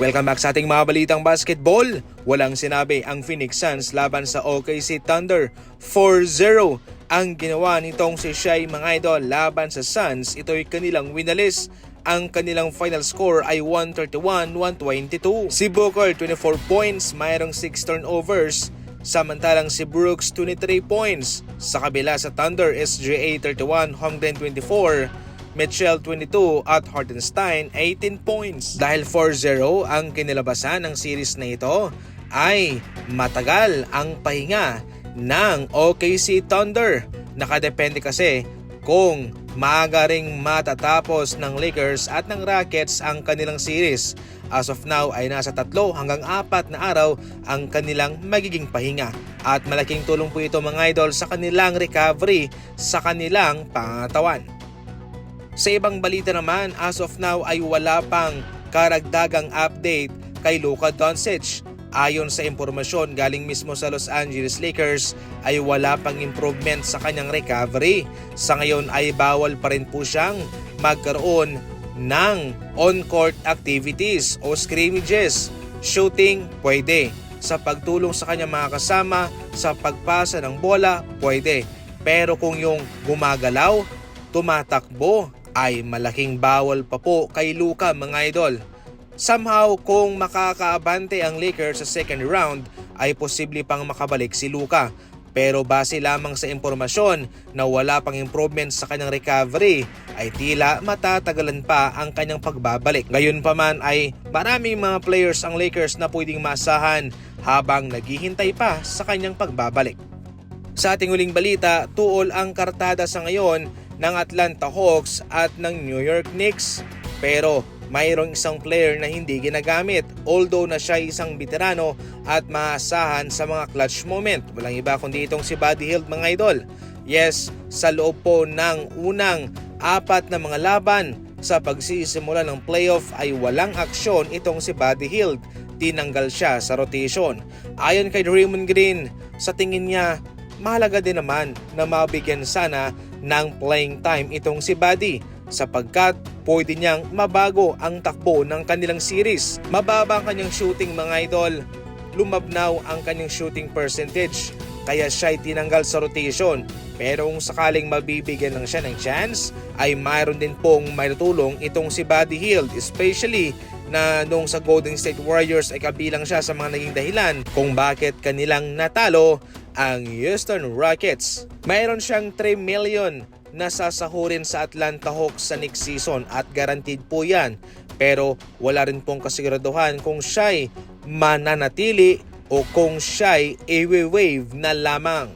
Welcome back sa ating mga balitang basketball. Walang sinabi ang Phoenix Suns laban sa OKC Thunder. 4-0 ang ginawa nitong si Shai mga idol laban sa Suns. Ito'y kanilang winalis. Ang kanilang final score ay 131-122. Si Booker 24 points, mayroong 6 turnovers. Samantalang si Brooks 23 points. Sa kabila sa Thunder, SGA 31, Holmgren 24. Mitchell 22 at Hartenstein 18 points. Dahil 4-0 ang kinilabasan ng series na ito, ay matagal ang pahinga ng OKC Thunder. Nakadepende kasi kung maaga ring matatapos ng Lakers at ng Rockets ang kanilang series. As of now ay nasa 3 hanggang 4 na araw ang kanilang magiging pahinga. At malaking tulong po ito mga idol sa kanilang recovery sa kanilang pangatawan. Sa ibang balita naman, as of now ay wala pang karagdagang update kay Luka Doncic. Ayon sa impormasyon galing mismo sa Los Angeles Lakers ay wala pang improvement sa kanyang recovery. Sa ngayon ay bawal pa rin po siyang magkaroon ng on-court activities o scrimmages. Shooting, pwede. Sa pagtulong sa kanyang mga kasama, sa pagpasa ng bola, pwede. Pero kung yung gumagalaw, tumatakbo, ay malaking bawal pa po kay Luka mga idol. Somehow kung makakaabante ang Lakers sa second round ay posible pang makabalik si Luka. Pero base lamang sa impormasyon na wala pang improvement sa kanyang recovery ay tila matatagalan pa ang kanyang pagbabalik. Ngayon pa man ay maraming mga players ang Lakers na pwedeng maasahan habang naghihintay pa sa kanyang pagbabalik. Sa ating huling balita, tuol ang kartada sa ngayon ng Atlanta Hawks at ng New York Knicks. Pero mayroong isang player na hindi ginagamit although na siya isang veterano at maasahan sa mga clutch moment. Walang iba kundi itong si Buddy Hield mga idol. Yes, sa loob po ng unang 4 na mga laban sa pagsisimula ng playoff ay walang aksyon itong si Buddy Hield. Tinanggal siya sa rotation. Ayon kay Draymond Green, sa tingin niya mahalaga din naman na mabigyan sana ng playing time itong si Buddy sapagkat pwede niyang mabago ang takbo ng kanilang series. Mababa ang kanyang shooting mga idol, lumabnaw ang kanyang shooting percentage kaya siya ay tinanggal sa rotation. Pero kung sakaling mabibigyan lang siya ng chance ay mayroon din pong maitutulong itong si Buddy Hield, especially na nung sa Golden State Warriors ay kabilang siya sa mga naging dahilan kung bakit kanilang natalo ang Houston Rockets. Mayroon siyang 3 million na sasahurin sa Atlanta Hawks sa next season at guaranteed po yan. Pero wala rin pong kasiguraduhan kung siya'y mananatili o kung siya'y i-waive na lamang.